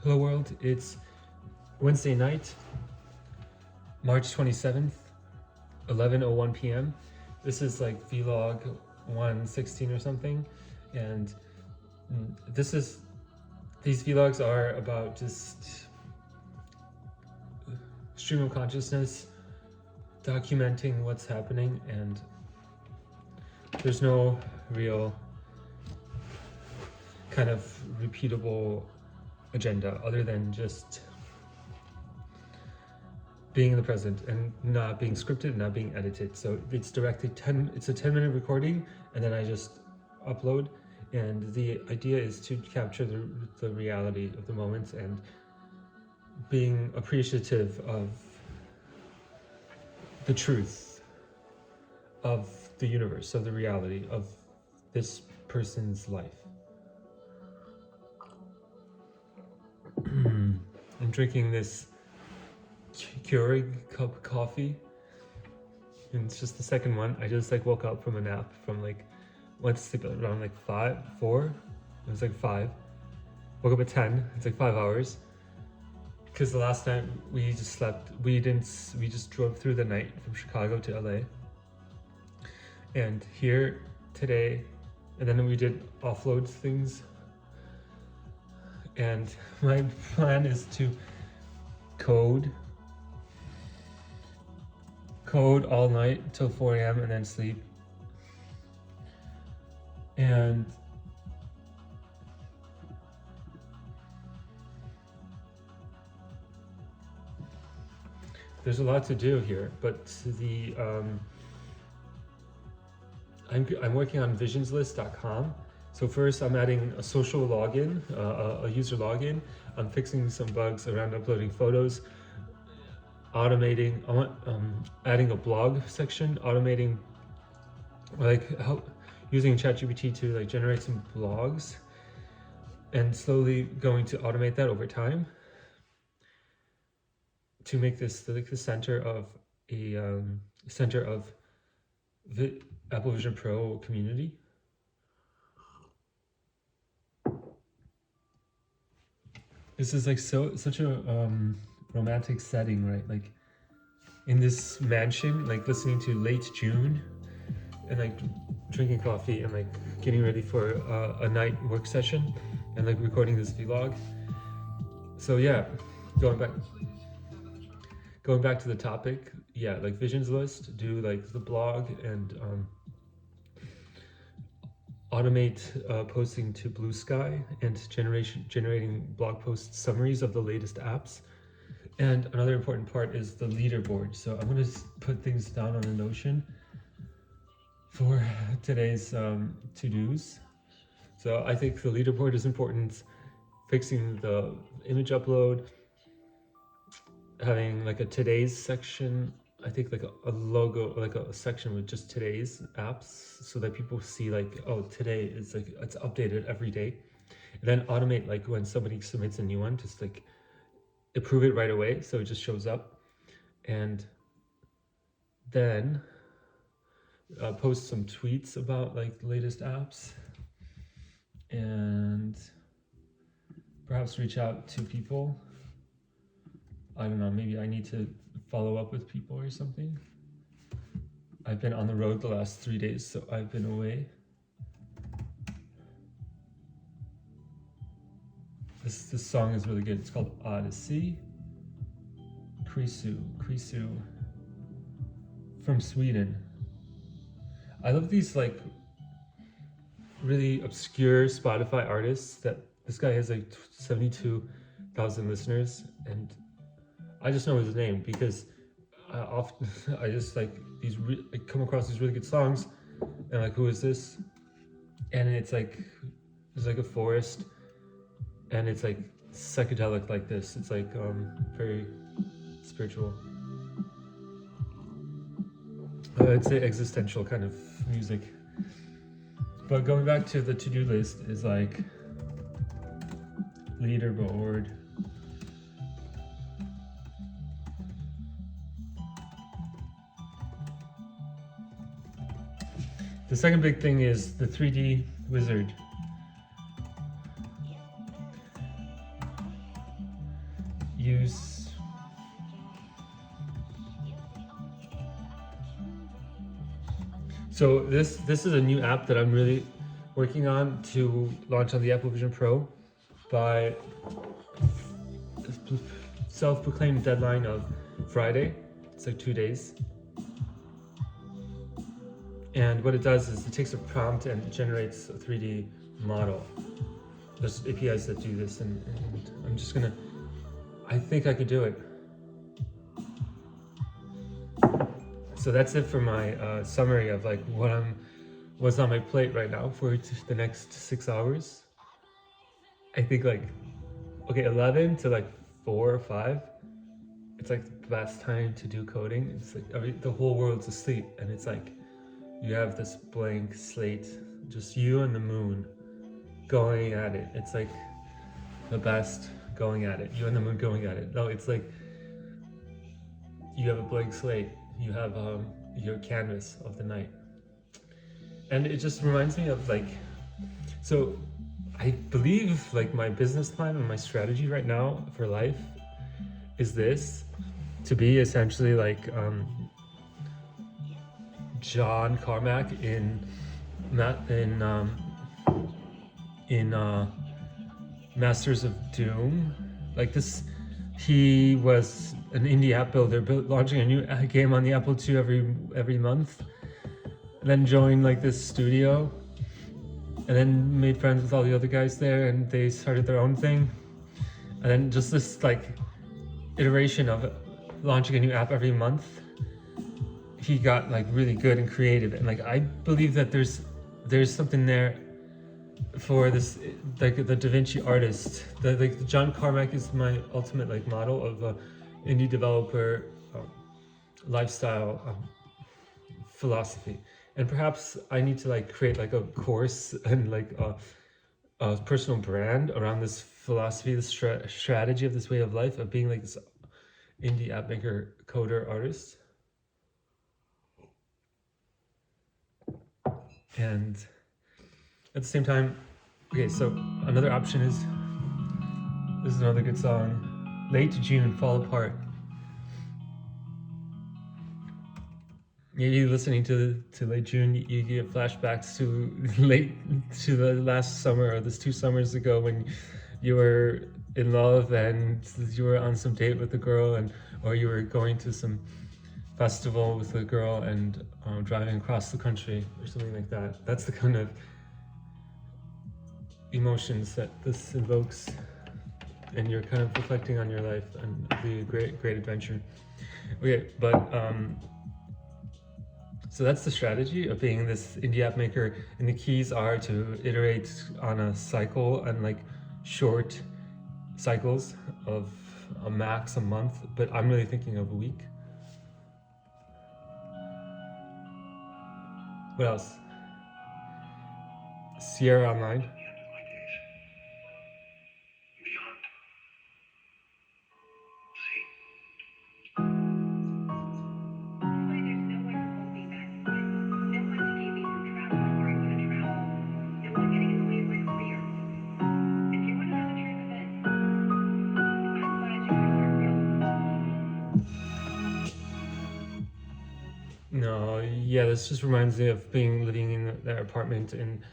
Hello world, it's Wednesday night, March 27th, 11:01 p.m. This is like vlog116 or something, and these vlogs are about just stream of consciousness, documenting what's happening, and there's no real kind of repeatable agenda other than just being in the present and not being scripted, not being edited. So it's directly it's a 10-minute recording, and then I just upload, and the idea is to capture the reality of the moment and being appreciative of the truth of the universe, of the reality of this person's life. I'm drinking this Keurig cup of coffee, and it's just the second one. I just woke up from a nap from went to sleep around 4. It was 5. Woke up at 10. It's 5 hours. Because the last night we just slept. We just drove through the night from Chicago to LA. And here today, and then we did offload things. And my plan is to code all night till 4 a.m. and then sleep. And there's a lot to do here, but I'm working on visionslist.com. So first I'm adding a social login, a user login. I'm fixing some bugs around uploading photos, automating, adding a blog section, automating, using ChatGPT to generate some blogs, and slowly going to automate that over time to make this the center of the Apple Vision Pro community. This is such a romantic setting, right? In this mansion, listening to Late June, and drinking coffee, and getting ready for a night work session, and recording this vlog. So yeah, going back to the topic, yeah, Visions List, do the blog, and automate posting to Blue Sky, and generating blog post summaries of the latest apps. And another important part is the leaderboard. So I'm going to put things down on a Notion for today's to-dos. So I think the leaderboard is important, fixing the image upload, having a today's section. I think a logo, a section with just today's apps, so that people see oh, today is it's updated every day. And then automate when somebody submits a new one, just approve it right away so it just shows up. And then post some tweets about the latest apps, and perhaps reach out to people. I don't know, maybe I need to follow up with people or something. I've been on the road the last 3 days, so I've been away. This song is really good. It's called Odyssey. Krisu from Sweden. I love these really obscure Spotify artists. That this guy has 72,000 listeners, and I just know his name because I just come across these really good songs, and who is this? And it's there's a forest, and it's psychedelic like this. It's very spiritual. I'd say existential kind of music. But going back to the to-do list is leaderboard. The second big thing is the 3D wizard. use so this is a new app that I'm really working on to launch on the Apple Vision Pro by self-proclaimed deadline of Friday. It's like 2 days. And what it does is it takes a prompt and generates a 3D model. There's APIs that do this, and I'm just gonna, I think I could do it. So that's it for my summary of like what's on my plate right now for the next 6 hours. I think like, okay, 11 to like 4 or 5. It's like the best time to do coding. It's like the whole world's asleep, and it's like you have this blank slate, just you and the moon going at it. It's like the best going at it. You and the moon going at it. No, it's like you have a blank slate. You have your canvas of the night. And it just reminds me of like, so I believe like my business plan and my strategy right now for life is this, to be essentially like John Carmack in Masters of Doom. Like this, he was an indie app builder, launching a new game on the Apple II every month, then joined like this studio, and then made friends with all the other guys there, and they started their own thing, and then just this like iteration of launching a new app every month. He got like really good and creative, and like I believe that there's something there for this, like the Da Vinci artist. Like John Carmack is my ultimate like model of a indie developer lifestyle philosophy. And perhaps I need to like create like a course and like a personal brand around this philosophy, this strategy of this way of life of being like this indie app maker, coder, artist. And at the same time, okay, so another option is, this is another good song, Late June, Fall Apart. You listening to Late June, you get flashbacks to the last summer, or this 2 summers ago, when you were in love and you were on some date with a girl, or you were going to some festival with a girl and driving across the country or something like that. That's the kind of emotions that this invokes, and you're kind of reflecting on your life and the great adventure. Okay, but so that's the strategy of being this indie app maker, and the keys are to iterate on a cycle, and like short cycles of a max a month, but I'm really thinking of a week. What else? Sierra Online. No, yeah, this just reminds me of living in that apartment in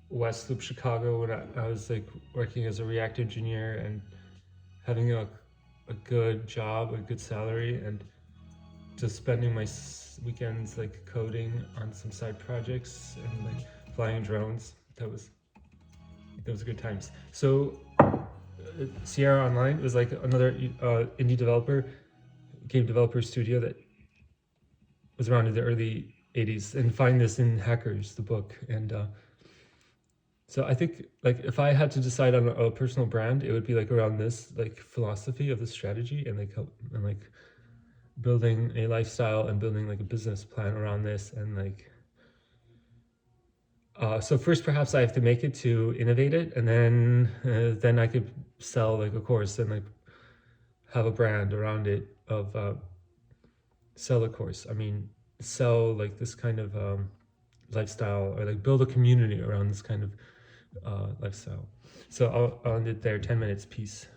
West Loop, Chicago, when I was like working as a React engineer and having a good job, a good salary, and just spending my weekends like coding on some side projects and like flying drones. Those were good times. So Sierra Online was like another indie developer, game developer studio that was around in the early 80s, and find this in Hackers, the book. And so I think like if I had to decide on a personal brand, it would be like around this like philosophy of the strategy, and like building a lifestyle and building like a business plan around this. And like so first perhaps I have to make it to innovate it, and then I could sell like a course and like have a brand around it of sell a course. I mean, sell like this kind of lifestyle, or like build a community around this kind of lifestyle. So I'll end it there. 10 minutes. Peace.